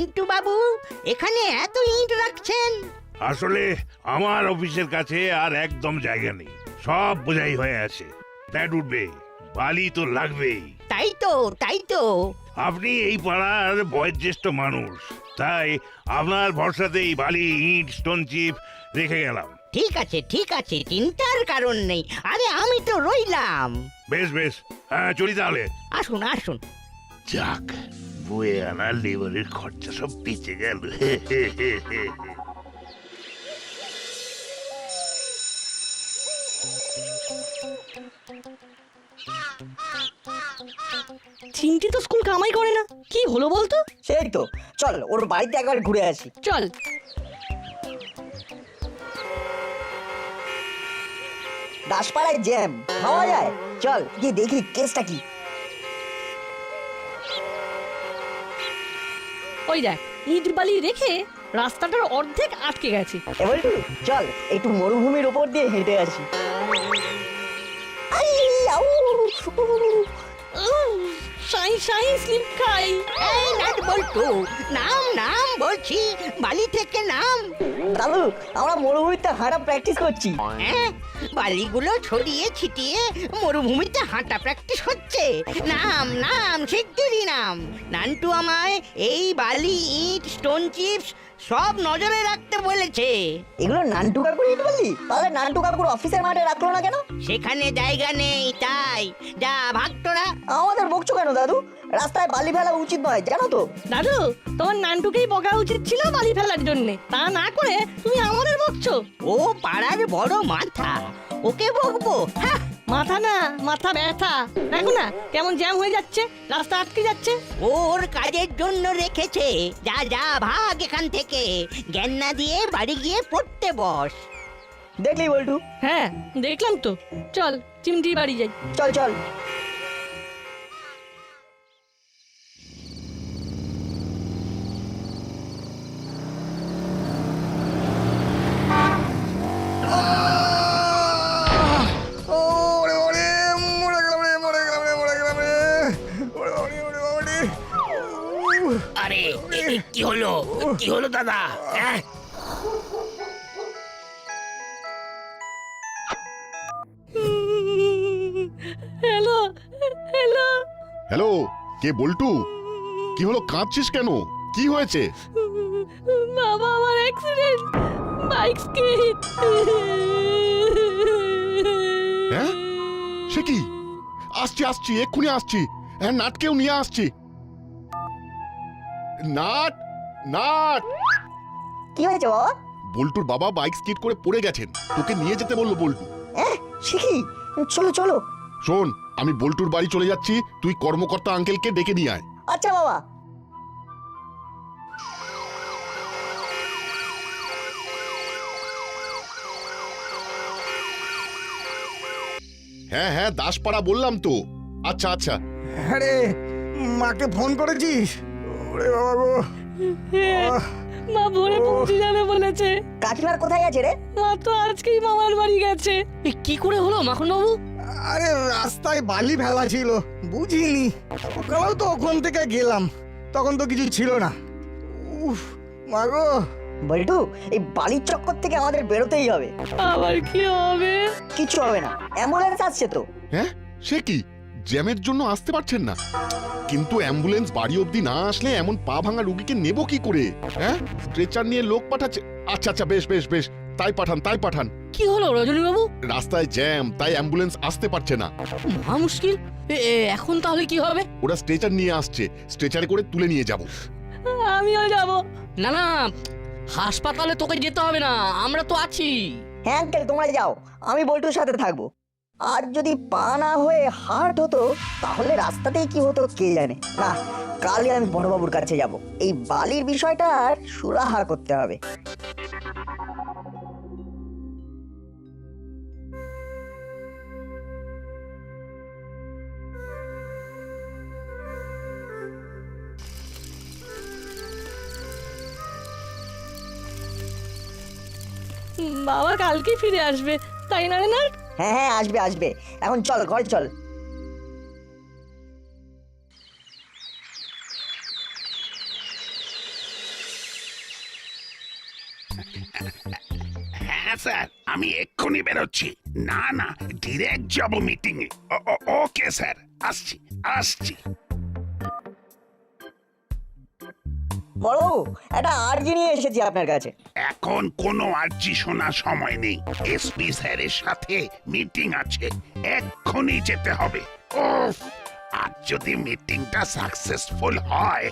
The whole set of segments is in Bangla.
নান্টু বাবু এখানে এত ইট রাখছেন? আসলে আমার অফিসের কাছে আর একদম জায়গা নেই, সব বোঝাই হয়ে আছে। প্যাড উঠবে, বালি তো লাগবেই। তাই তো আপনি এই পাড়ার বয়োজ্যেষ্ঠ মানুষ, তাই আপনার ভরসাতেই বালি, ইট, স্টোন চিপ রেখে গেলাম। ঠিক আছে, চিন্তার কারণ নেই। আরে আমি তো রইলাম। বেশ বেশ, হ্যাঁ চলি তাহলে। আসুন। যাক, বয়ে আনা লেবারের খরচা সব বেঁচে গেল। চিমটি তো স্কুল কামাই করে না, কি হলো বলতো? সেই তো, চল ওর বাড়িতে একবার ঘুরে আসি। চল। দাসপাড়ায় জ্যাম খাওয়া যায়, চল গিয়ে দেখি কেসটা কি। ওই দেখ, ইট বালি রেখে রাস্তাটার অর্ধেক আটকে গেছে। এবার চল একটু মরুভূমির উপর দিয়ে হেঁটে আসি। আই, আউ, সাই স্লিপ খাই। এই নাট বল্টু, নাম বলছি, বালি থেকে নাম। দাদু আমরা মরুভূমিতে হাঁটা প্র্যাকটিস করছি। হ্যাঁ, বালিগুলো ছড়িয়ে ছিটিয়ে মরুভূমিতে হাঁটা প্র্যাকটিস হচ্ছে। নাম শিগগিরই নাম। নান্টু আমায় এই বালি, ইট, স্টোন চিপস সব নজরে রাখতে বলেছে। এগুলো নান্টু কাকুর ইট বললি? তাহলে নান্টু কাকুর অফিসের মাঠে রাখলো না কেন? সেখানে জায়গা নেই, তাই যা ভাগ তোরা। আমাদের বকছো কেন দাদু? রাস্তায় বালি ফেলা উচিত নয় জানো তো। দাদু, তোমার নানটুকেই বকা উচিত ছিল বালি ফেলার জন্য, তা না করে তুমি আমাদের বকছো। ও পাড়ার বড় মাথা, ওকে বকবো? হ্যাঁ, মাথা না, মাথা ব্যথা। দেখো না কেমন জ্যাম হয়ে যাচ্ছে, রাস্তা আটকে যাচ্ছে। ওর কাজের জন্য রেখেছে। যা ভাগ এখান থেকে, জ্ঞান না দিয়ে বাড়ি গিয়ে পড়তে বস। দেখলি বল্টু? হ্যাঁ দেখলাম তো। চল চিমটি বাড়ি যাই। চল চল। আরে কি হলো দাদা? Hello hello. হ্যালো, কে বল্টু? কি হলো, কাঁদছিস কেন? কি হয়েছে? বাবা, আমার অ্যাক্সিডেন্ট, বাইক স্কিড। হ্যাঁ, সে কি? আসছি এক্ষুনি আসছি। হ্যাঁ, নাটকেও নিয়ে আসছি। নাট কি হয়েছে বাবা? বল্টুর বাবা বাইক স্কিড করে পড়ে গেছেন, তোকে নিয়ে যেতে বললো বল্টু। সে কি? চলো চলো। শোন, আমি বল্টুর বাড়ি চলে যাচ্ছি, তুই কর্মকর্তা আঙ্কেলকে ডেকে নিয়ে আয়। আচ্ছা বাবা। হ্যাঁ দাসপাড়া বললাম তো। আচ্ছা। আরে মাকে ফোন করেছিস? ওরে বাবা গো, মা ভোরে পৌঁছে যাবে বলেছে। কাকিমার কোথায় আছে রে? মা তো আজকেই মামার বাড়ি গেছে। কি করে হলো মাখন বাবু? আরে রাস্তায় বালি ফেলা ছিল, বুঝিনি। সকালেও তো ওখান থেকে গেলাম, তখন তো কিছু ছিল না। উফ মা গো। বল্টু, এই বালির চক্কর থেকে আমাদের বেরোতেই হবে। আবার কি হবে? কিছু হবে না, অ্যাম্বুলেন্স আসছে তো। হ্যাঁ, সে কি? জ্যামের জন্য আসতে পারছেন না? কিন্তু অ্যাম্বুলেন্স বাড়ি অবধি না আসলে এমন পা ভাঙা রোগীকে নেব কি করে? হ্যাঁ, স্ট্রেচার নিয়ে লোক পাঠাচ্ছে। আচ্ছা বেশ, তাই পাঠান। কি হলো রজনী বাবু? রাস্তায় জ্যাম, তাই অ্যাম্বুলেন্স আসতে পারছে না। মহা মুশকিল। এখন তাহলে কি হবে? ওরা স্ট্রেচার নিয়ে আসছে, স্ট্রেচারে করে তুলে নিয়ে যাব। আমিও যাব। না, হাসপাতালে তোকে যেতে হবে না, আমরা তো আছি। হ্যাঁ আঙ্কেল, তোমরা যাও, আমি বল্টুর সাথে থাকবো। আর যদি পা না হয়ে হার্ট হতো তাহলে রাস্তাতেই কি হতো কে জানে। না, কালই আমি বড়বাবুর কাছে যাব, এই বালির বিষয়টা আর সুরাহা করতে হবে। বাবা কালকে ফিরে আসবে, তাই না রে না? হ্যাঁ আসবে। এখন চল ঘরে চল। হ্যাঁ স্যার, আমি এক্ষুনি বেরোচ্ছি। না না, ডিরেক্ট যাব মিটিং এ। ওকে স্যার, আসছি আসছি। বড়বাবু, একটা আর্জি নিয়ে এসেছি আপনার কাছে। এখন কোনো আর্জি শোনার সময় নেই। এসপি স্যারের সাথে মিটিং আছে, এক্ষুনি যেতে হবে। উফ, আর যদি মিটিংটা সাকসেসফুল হয়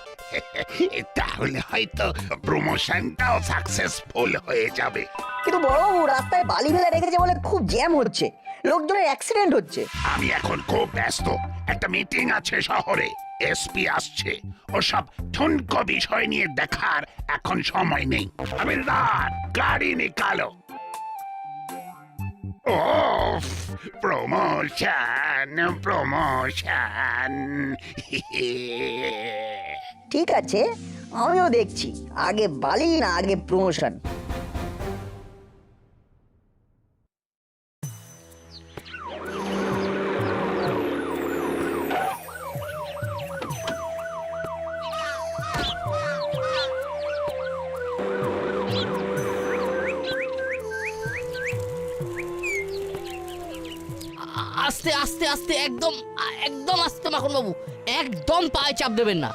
তাহলে হয়তো প্রমোশনটাও সাকসেসফুল হয়ে যাবে। কিন্তু বড়বাবু, রাস্তায় বালি ফেলে রেখেছে বলে খুব জ্যাম হচ্ছে, লোকজনের অ্যাক্সিডেন্ট হচ্ছে। আমি এখন খুব ব্যস্ত, একটা মিটিং আছে শহরে, এসপি আসছে, ওসব ঠুনকো বিষয় নিয়ে দেখার এখন সময় নেই। হাবিলদার, গাড়ি নিকালো। ওফ, প্রমোশন প্রমোশন। ঠিক আছে, আমিও দেখছি, আগে বালি না আগে প্রমোশন। আস্তে আস্তে আস্তে, একদম একদম আস্তে মাখন বাবু, একদম পায়ে চাপ দেবেন না।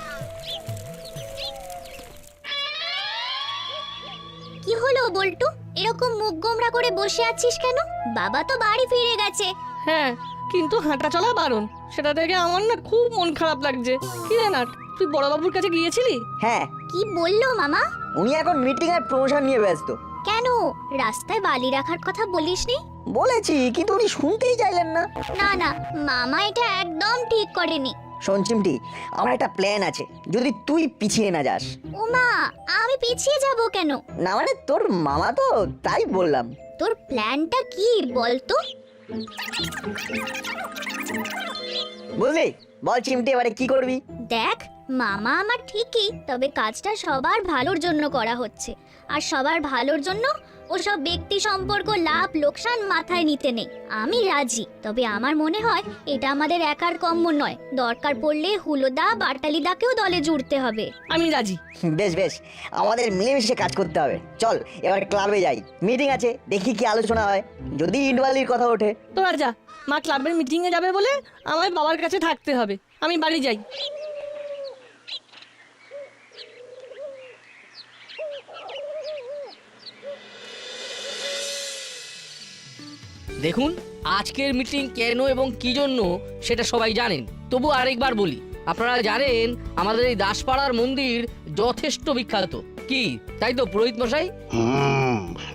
কি হলো বল্টু, এরকম মুখ গোমরা করে বসে আছিস কেন? বাবা তো বাড়ি ফিরে গেছে। হ্যাঁ, কিন্তু হাঁটা চলা বারণ, সেটা দেখে আমার না খুব মন খারাপ লাগছে। কি রে নাট, তুই বড়বাবুর কাছে গিয়েছিলি? হ্যাঁ, কি বললো মামা? উনি এখন মিটিং আর প্রমোশন নিয়ে ব্যস্ত। কেন, রাস্তায় বালি রাখার কথা বলিসনি? বলেছি, কিন্তু উনি শুনতেই চাইলেন না। না না, মামা এটা একদম ঠিক করেনি। শোন চিমটি, আমার একটা প্ল্যান আছে, যদি তুই পিছিয়ে না যাস। ওমা, আমি পিছিয়ে যাব কেন? না মানে, তোর মামা তো, তাই বললাম। তোর প্ল্যানটা কি বলতো? বুঝলি, বল চিমটি, এবারে কি করবি? দেখ, মামা আমার ঠিকই, তবে কাজটা সবার ভালোর জন্য করা হচ্ছে, আর সবার ভালোর জন্য ওসব ব্যক্তি সম্পর্ক লাভ লোকসান মাথায় নিতে নেই। আমি রাজি, তবে আমার মনে হয় এটা আমাদের একার কম্য নয়, দরকার পড়লে হুলোদা বাটালিদাকেও দলে জুড়তে হবে। আমি রাজি। বেশ বেশ, আমাদের মিলেমিশে কাজ করতে হবে। চল এবার ক্লাবে যাই, মিটিং আছে, দেখি কি আলোচনা হয়। যদি ইটবালির কথা ওঠে। তোরা যা, মা ক্লাবের মিটিং এ যাবে বলে আমার বাবার কাছে থাকতে হবে। আমি বাড়ি যাই। দেখুন, আজকের মিটিং কেন এবং কি জন্য সেটা সবাই জানেন, তবু আরেকবার বলি। আপনারা জানেন আমাদের এই দাসপাড়ার মন্দির যথেষ্ট বিখ্যাত, কি তাই তো পুরোহিত মশাই?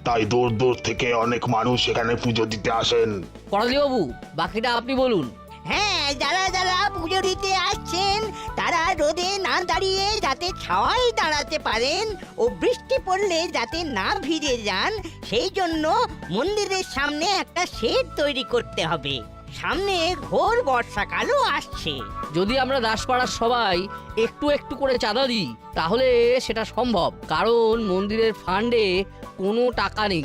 তাই দূর দূর থেকে অনেক মানুষ এখানে পুজো দিতে আসেন। পড়ালি বাবু, বাকিটা আপনি বলুন। হ্যাঁ, যারা যারা পুজো দিতে আসছেন তারা রোদে না দাঁড়িয়ে যাতে ছাওয়ায় দাঁড়াতে পারেন ও বৃষ্টি পড়লে যাতে না ভিজে যান, সেই জন্য মন্দিরের সামনে একটা শেড তৈরি করতে হবে। সামনে ঘোর বর্ষাকালও আসছে। যদি আমরা দাসপাড়ার সবাই একটু একটু করে চাঁদা দিই তাহলে সেটা সম্ভব, কারণ মন্দিরের ফান্ডে কোনো টাকা নেই।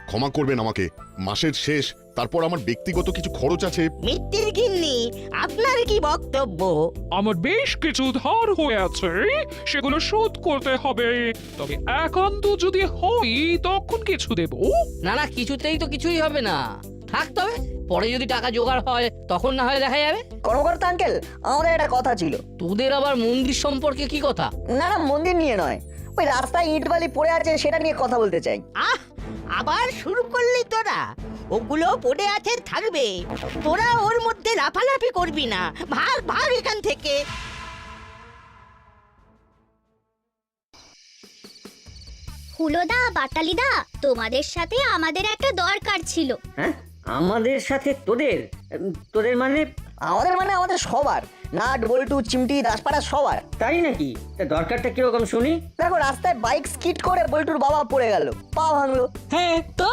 ক্ষমা করবেন আমাকে, মাসের শেষ, তারপর আমার ব্যক্তিগত কিছু খরচ আছে। মিত্তির গিন্নি, আপনার কি বক্তব্য? আমার বেশ কিছু ধার হয়ে আছে, সেগুলো শোধ করতে হবে। তবে একান্ত যদি হই তখন কিছু দেব। না না, কিছুতেই তো কিছুই হবে না, থাক, তবে পরে যদি টাকা জোগাড় হয় তখন না হয় দেখা যাবে। কর্মকর্তা আঙ্কেল, আমাদের একটা কথা ছিল। তোদের আবার মন্দির সম্পর্কে কি কথা? না না, মন্দির নিয়ে নয়, ওই রাস্তায় ইটবালি পড়ে আছে সেটা নিয়ে কথা বলতে চাই। আহ, আবার শুরু করলি তোরা? ওগুলো পড়ে আছে থাকবে, তোরা ওর মধ্যে লাফালাফি করবি না। ভাগ ভাগ এখান থেকে। হুলোদা বাটালিদা, তোমাদের সাথে আমাদের একটা দরকার ছিল। হ্যাঁ, আমাদের সাথে তোদের? তোদের মানে? আমাদের মানে আমাদের সবার, নাট বল্টু চিমটি দাসপাড়া সবার। তাই নাকি? তা দরকারটা কিরকম শুনি। দেখো, রাস্তায় বাইক স্কিড করে বল্টুর বাবা পড়ে গেল, পা ভাঙলো। হ্যাঁ তো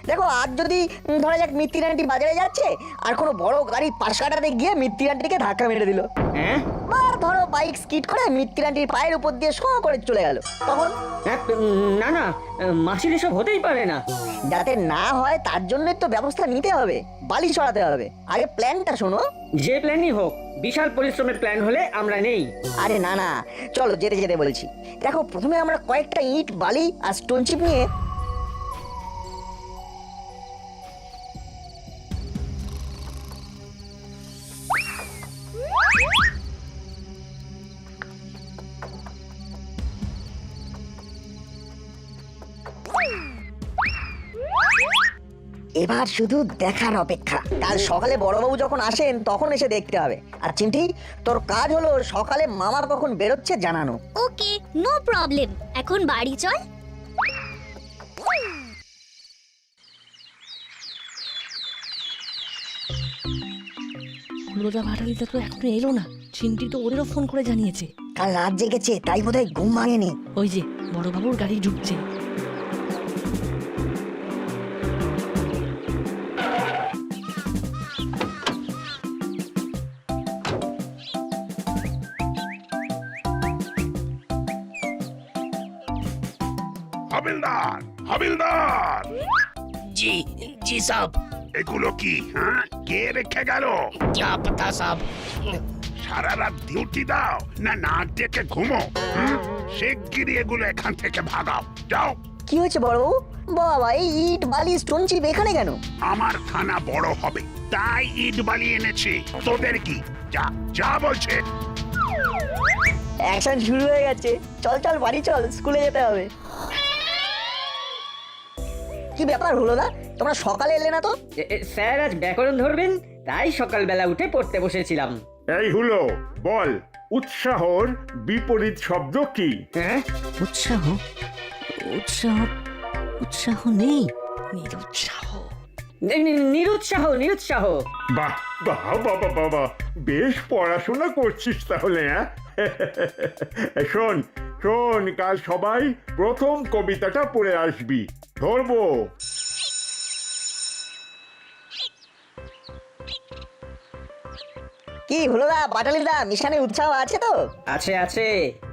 দেখো, আজ যদি ধরা যাক মিত্তির আন্টি বাজারে যাচ্ছে আর কোনো বড় গাড়ি পাশ কাটাতে গিয়ে মিত্তির আন্টিকে ধাক্কা মেরে দিল, হ্যাঁ, বা ধরো বাইক স্কিড করে মিত্তির আন্টির পায়ের উপর দিয়ে শো করে চলে গেল, তখন? না না, মাসির এসব হতেই পারে না। যাতে না হয় তার জন্যই তো ব্যবস্থা নিতে হবে, বালি ছড়াতে হবে। আগে প্ল্যানটা শোনো। যে প্ল্যানই হোক, বিশাল পরিশ্রমের প্ল্যান হলে আমরা নেই। আরে না না, চলো যেতে যেতে বলছি। দেখো, প্রথমে আমরা কয়েকটা ইট বালি আর স্টোন চিপ নিয়ে এবার শুধু দেখার অপেক্ষা। কাল সকালে বড়বাবু যখন আসেন তখন এসে দেখতে হবে। আর চিমটি, তোর কাজ হলো সকালে মামা কখন বেরোচ্ছে জানানো। ওকে, নো প্রবলেম। এখন বাড়ি চল। হুলোদা ভাটালিটা তো এখনো এলো না। চিমটি তো ওদেরও ফোন করে জানিয়েছে। কাল রাত জেগেছে, তাই বোধহয় ঘুম ভাঙেনি। ওই যে বড়বাবুর গাড়ি ঢুকছে। হাবিলদার, হাবিলদার, জি জি সাব, এগুলো কি? হ্যাঁ, কে রেখে গেল? क्या पता साहब। সারা রাত ডিউটি দাও না নাক ডেকে ঘুমো? শিগগিরই এগুলো এখান থেকে ভাগাও, যাও। কি হয়েছে বড়বাবু? বাবা, এই ইট বালি স্টোন চিপ এখানে কেন? আমার থানা বড় হবে তাই ইট বালি এনেছি। তোদের কি? যা যা বলছে। অ্যাকশন শুরু হয়ে গেছে। চল চল বাড়ি চল, স্কুলে যেতে হবে। কি ব্যাপার হলো না, তোমরা সকালে এলে না তো? স্যার আজ ব্যাকরণ ধরবেন, তাই সকালবেলা উঠে পড়তে বসেছিলাম। এই হলো, বল উৎসাহর বিপরীত শব্দ কি? হ্যাঁ, উৎসাহ উৎসাহ উৎসাহ নেই, নিরুৎসাহ। নিরুৎসাহ নিরুৎসাহ। বাহ বাহ বাবা বাবা, বেশ পড়াশোনা করছিস তাহলে। হ্যাঁ শোন শোন, কাল সবাই প্রথম কবিতাটা পড়ে আসবি। ধরবো। কি হলো না বাটালিদা, মিশনে উৎসাহ আছে তো? আছে আছে,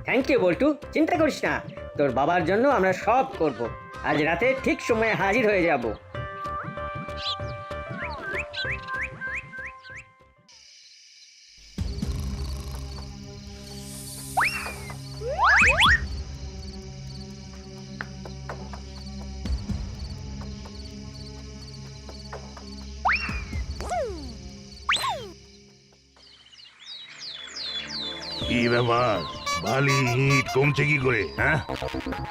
থ্যাংক ইউ বল্টু, চিন্তা করিস না। তোর বাবার জন্য আমরা সব করব। আজ রাতে ঠিক সময়ে হাজির হয়ে যাব। কি ব্যাপার, বালি ইট কমছে কি করে? হ্যাঁ,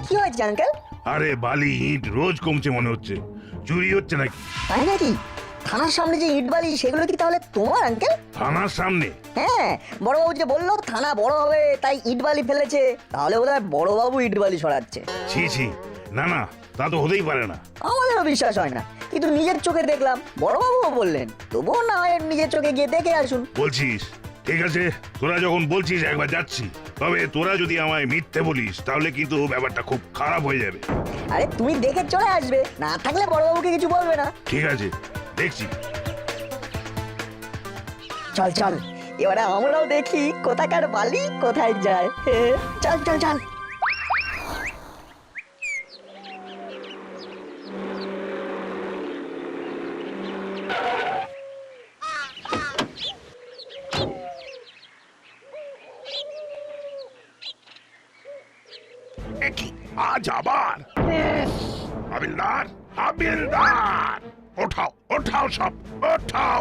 কি হয়েছে আঙ্কেল? আরে বালি ইট রোজ কমছে মনে হচ্ছে। চুরি হচ্ছে নাকি? তাই নাকি? থানার সামনে যে ইট বালি, সেগুলো কি তাহলে তোমার আঙ্কেল? থানার সামনে? হ্যাঁ, বড়বাবু যে বললো থানা বড় হবে তাই ইট বালি ফেলেছে, তাহলে বোধহয় বড়বাবু ইট বালি সরাচ্ছে। ছি ছি, না না, তা তো হতেই পারে না। আমাদেরও বিশ্বাস হয় না, কিন্তু নিজের চোখে দেখলাম, বড়বাবুও বললেন। তবুও না হয় নিজের চোখে গিয়ে দেখে আসুন। বলছিস? ঠিক আছে, তোরা যখন বলছিস একবার যাচ্ছি। তবে তোরা যদি আমায় মিথ্যে বলিস তাহলে কিন্তু ব্যাপারটা খুব খারাপ হয়ে যাবে। আরে তুমি দেখে চলে আসবে, না থাকলে বড়বাবুকে কিছু বলবে না। ঠিক আছে, দেখছি। চল চল, এবারে আমরাও দেখি কোথাকার বালি কোথায় যায়। চল চল চল। কি আজ আবার? হাবিলদার, হাবিলদার, ওঠাও ওঠাও সব, ওঠাও।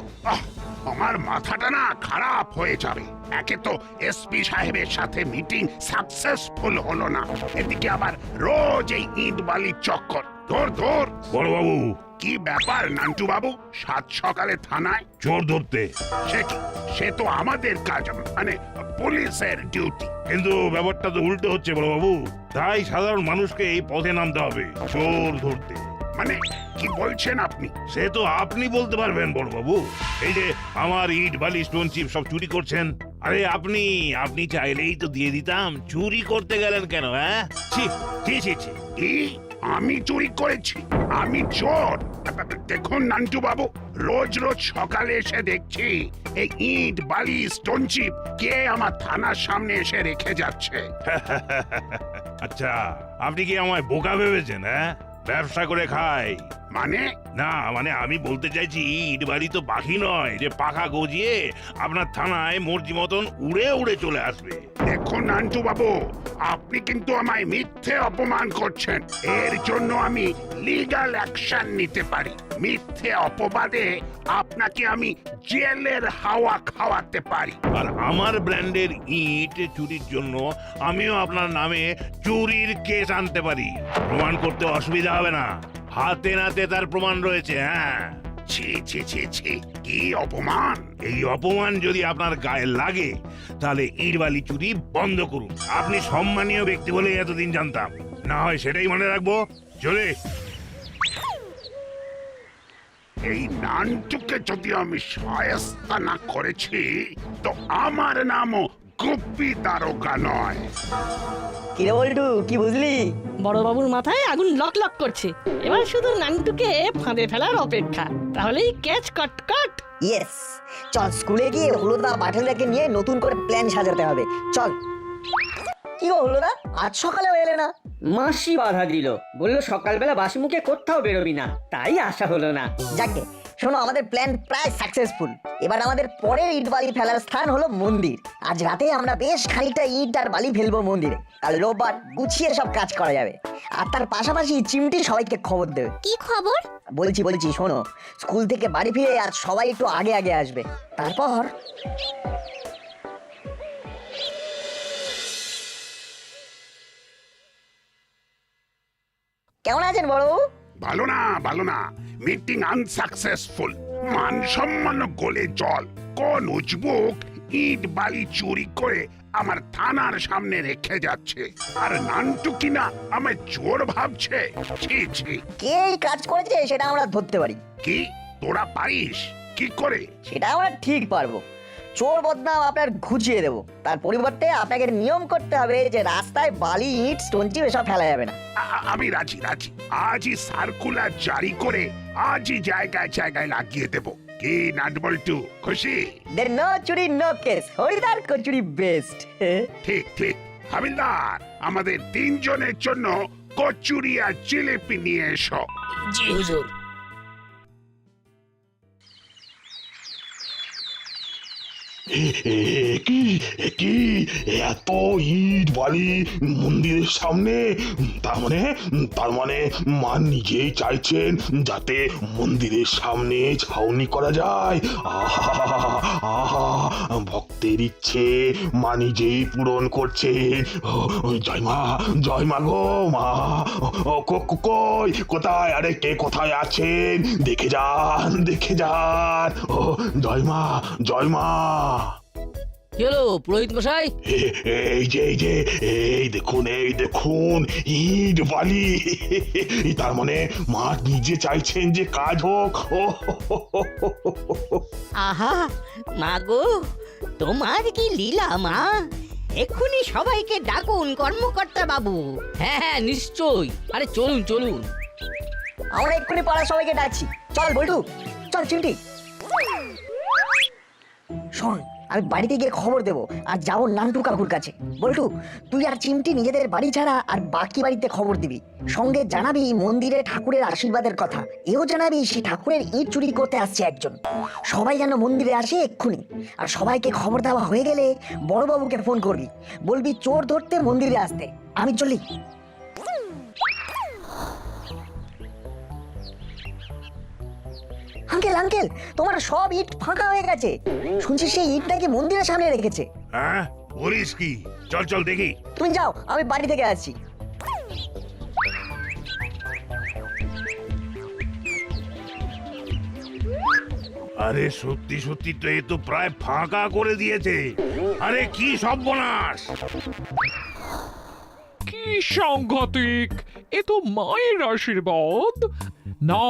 আমার মাথাটা না খারাপ হয়ে যাবে। একে তো এসপি সাহেবের সাথে মিটিং সাকসেসফুল হলো না, এদিকে আবার রোজ এই ইট বালির চক্কর। ধর ধর। বড়বাবু, কি ব্যাপার নান্টু বাবু, সাত সকালে থানায়? চোর ধরতে। সে কি? সে তো আমাদের কাজ, মানে পুলিশের ডিউটি। কিন্তু ব্যাপারটা তো উল্টো হচ্ছে বড়বাবু। তাই সাধারণ মানুষকে এই পথে নামতে হবে চোর ধরতে। মানে কি বলছেন আপনি? সে তো আপনি বলতে পারবেন বড়বাবু। এই যে আমার ইট বালি স্টোন চিপ সব চুরি করছেন, আরে আপনি চাইলেই তো দিয়ে দিতাম। চুরি করতে গেলেন কেন? হ্যাঁ, ছি ছি ছি ছি। কি? আমি চুরি করেছি? আমি চোর? দেখুন নান্টু বাবু, রোজ রোজ সকালে এসে দেখছি এই ইট বালি স্টোন চিপ কে আমার থানার সামনে এসে রেখে যাচ্ছে। আচ্ছা, আপনি কি আমায় বোকা ভেবেছেন? হ্যাঁ, ব্যবসা করে খাই মানে? না, মানে আমি বলতে চাইছি ইট বালি তো পাখি নয় যে পাখা গজিয়ে আপনার থানায় মর্জি মতন উড়ে উড়ে চলে আসবে। দেখুন নান্টু বাবু, আপনি কিন্তু আমায় মিথ্যে অপমান করছেন। এর জন্য আমি লিগ্যাল অ্যাকশন নিতে পারি। মিথ্যে অপবাদে আপনাকে আমি জেলের হাওয়া খাওয়াতে পারি। আর আমার ব্র্যান্ডের ইট চুরির জন্য আমিও আপনার নামে চুরির কেস আনতে পারি। প্রমাণ করতে অসুবিধা হবে না। হাতে নাতে তার প্রমাণ রয়েছে। হ্যাঁ, ছি ছি ছি ছি, কি অপমান! এই অপমান যদি আপনার গায়ে লাগে তাহলে ইট বালি চুরি বন্ধ করুন। আপনি সম্মানীয় ব্যক্তি বলে এতদিন জানতাম, না হয় সেটাই মনে রাখবো। চলে এই নানটুকে যদি আমি শায়েস্তা না করেছি তো আমার নামও গুপ্পি দারোগা নয়। কিরে বল্টু, কি বুঝলি? বড়বাবুর মাথায় আগুন লক লক করছে। এবার শুধু নান্টুকে ফাঁদে ফেলার অপেক্ষা, তাহলেই ক্যাচ কট কট। ইয়েস, চল স্কুলে গিয়ে হলুদা বাটেলদাকে নিয়ে নতুন করে প্ল্যান সাজাতে হবে। চল। কি গো হলুদা, আজ সকালে এলে না? মাসি বাধা দিল, বললো সকালবেলা বাসি মুখে কোথাও বেরোবি না, তাই আসা হলো না। যাকে শোনো, আমাদের প্ল্যান প্রায় সাকসেসফুল। এবার আমাদের পরের ইট বালি ফেলার স্থান হলো মন্দির। আজ রাতে আমরা বেশ খানিকটা ইট আর বালি ফেলবো মন্দিরে। কাল রোববার গুছিয়ে সব কাজ করা যাবে। আর তার পাশাপাশি চিমটি সবাইকে খবর দেবে। কি খবর? বলছি শোনো, স্কুল থেকে বাড়ি ফিরে আর সবাই একটু আগে আগে আসবে। তারপর কেমন আছেন বড়বাবু? ভালো না, মিটিং আনসাকসেসফুল। মান সম্মান গলে জল। কোন উজবুক ইট বালি চুরি করে আমার থানার সামনে রেখে যাচ্ছে, আর নান্টু কিনা আমায় চোর ভাবছে। ছি ছি, কে এই কাজ করেছে সেটা আমরা ধরতে পারি। কি তোরা পারিস? কি করে? সেটা আমরা ঠিক পারবো। চোর বদনাম আপনার ঘুচিয়ে দেবো। তার পরিবর্তে আপনাকে নিয়ম করতে হবে যে রাস্তায় বালি ইট স্টোন চিপ এসব ফেলা যাবে না। আমি রাজি। আজই সার্কুলার জারি করে আজই জায়গায় জায়গায় লাগিয়ে দেব। কি নাটবল্টু, খুশি? দের নো চুরি নো কেস, হরিদার কচুরি বেস্ট। ঠিক। হাবিলদার, আমাদের তিনজনের জন্য কচুরি আর জিলিপি নিয়ে এসো। জি হুজুর। কি এত ইট বালি মন্দিরের সামনে? তার মানে মা নিজেই চাইছেন যাতে মন্দিরের সামনে ছাউনি করা যায়। আহা, ভক্তের ইচ্ছে মা নিজেই পূরণ করছেন। জয় মা গো মা। কোথায়? আরে কে কোথায় আছেন? দেখে যান। ও জয় মা। কি হলো পুরোহিত মশাই? এই দেখুন ইট বালি। তার মানে মা নিজে চাইছেন যে কাজ হোক। আহা মাগো, তোমার কি লীলা মা! এক্ষুনি সবাইকে ডাকুন কর্মকর্তা বাবু। হ্যাঁ নিশ্চয়ই। আরে চলুন। আমরা এক্ষুনি পাড়া সবাইকে ডাকছি। চল বল্টু, চল চিমটি। শোন, আমি বাড়িতে গিয়ে খবর দেবো আর যাবো নান্টু কাকুর কাছে। বল্টু, তুই আর চিমটি নিজেদের বাড়ি ছাড়া আর বাকি বাড়িতে খবর দিবি। সঙ্গে জানাবি মন্দিরে ঠাকুরের আশীর্বাদের কথা। এও জানাবি সেই ঠাকুরের ইট চুরি করতে আসছে একজন। সবাই যেন মন্দিরে আসে এক্ষুনি। আর সবাইকে খবর দেওয়া হয়ে গেলে বড়বাবুকে ফোন করবি, বলবি চোর ধরতে মন্দিরে আসতে। আমি চলি। আঙ্কেল, তোমার সব ইট ফাঁকা হয়ে গেছে। শুনছি সেই ইট নাকি মন্দিরের সামনে রেখেছে। হ্যাঁ, বলিস কি? চল দেখি। তুমি যাও, আমি বাড়ি থেকে আসছি। আরে সত্যি তো এ তো প্রায় ফাঁকা করে দিয়েছে। আরে কি সর্বনাশ! কি সাংঘাতিক! এ তো মায়ের আশীর্বাদ। না,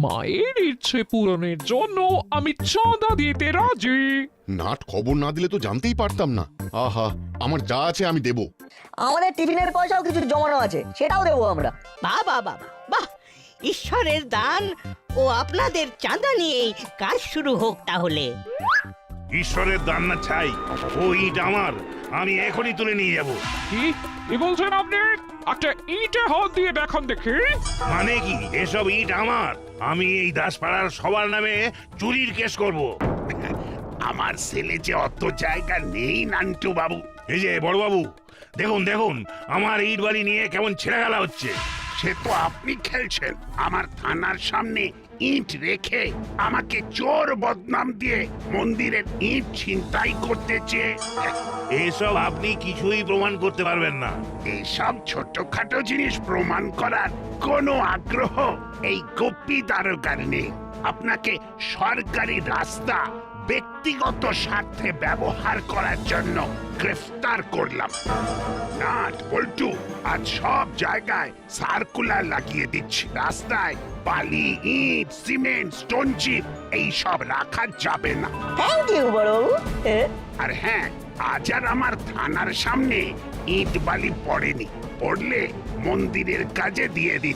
মায়ের ইচ্ছে পূরণের জন্য আমি চাঁদা দিতে রাজি। নাট খবর না দিলে তো জানতেই পারতাম না। আহা, আমার যা আছে আমি দেব। আমাদের টিফিনের পয়সাও কিছু জমানো আছে, সেটাও দেবো আমরা। বাহ, ঈশ্বরের দান ও আপনাদের চাঁদা নিয়েই কাজ শুরু হোক তাহলে। ঈশ্বরের দান না ছাই, ও ইট আমার। আমি এখনই তুলে নিয়ে যাব। কি বলছেন আপনি? একটা ইটে হাত দিয়ে দেখান দেখি। মানে কি? এসব ইট আমার। আমি এই দাসপাড়ার সবার নামে চুরির কেস করব। আমার ছেলে যে অত জায়গা নেই নান্টু বাবু। এই যে বড় বাবু, দেখুন আমার ইট বালি নিয়ে কেমন ছেড়ে গেলা হচ্ছে। সে তো আপনি খেলছেন আমার থানার সামনে ইট রেখে আমাকে চোর বদনাম দিয়ে মন্দিরের ইট ছিনতাই করতে চেয়ে এসব আপনি কিছুই প্রমাণ করতে পারবেন না। এইসব ছোটখাটো জিনিস প্রমাণ করার কোনো আগ্রহ এই গোপী দারোগার নেই। আপনাকে সরকারি রাস্তা ব্যক্তিগত স্বার্থে ব্যবহার করার জন্য গ্রেফতার করলাম। নাট বল্টু, আজ সব জায়গায় সার্কুলার লাগিয়ে দিচ্ছি, রাস্তায় বালি, ইট, সিমেন্ট, স্টোন চিপ এইসব রাখা যাবে না। থ্যাংক ইউ বড়বাবু। আর হ্যাঁ, আজ আর আমার থানার সামনে ইট বালি পড়েনি, পড়লে মন্দিরের কাজে দিয়ে দিচ্ছি।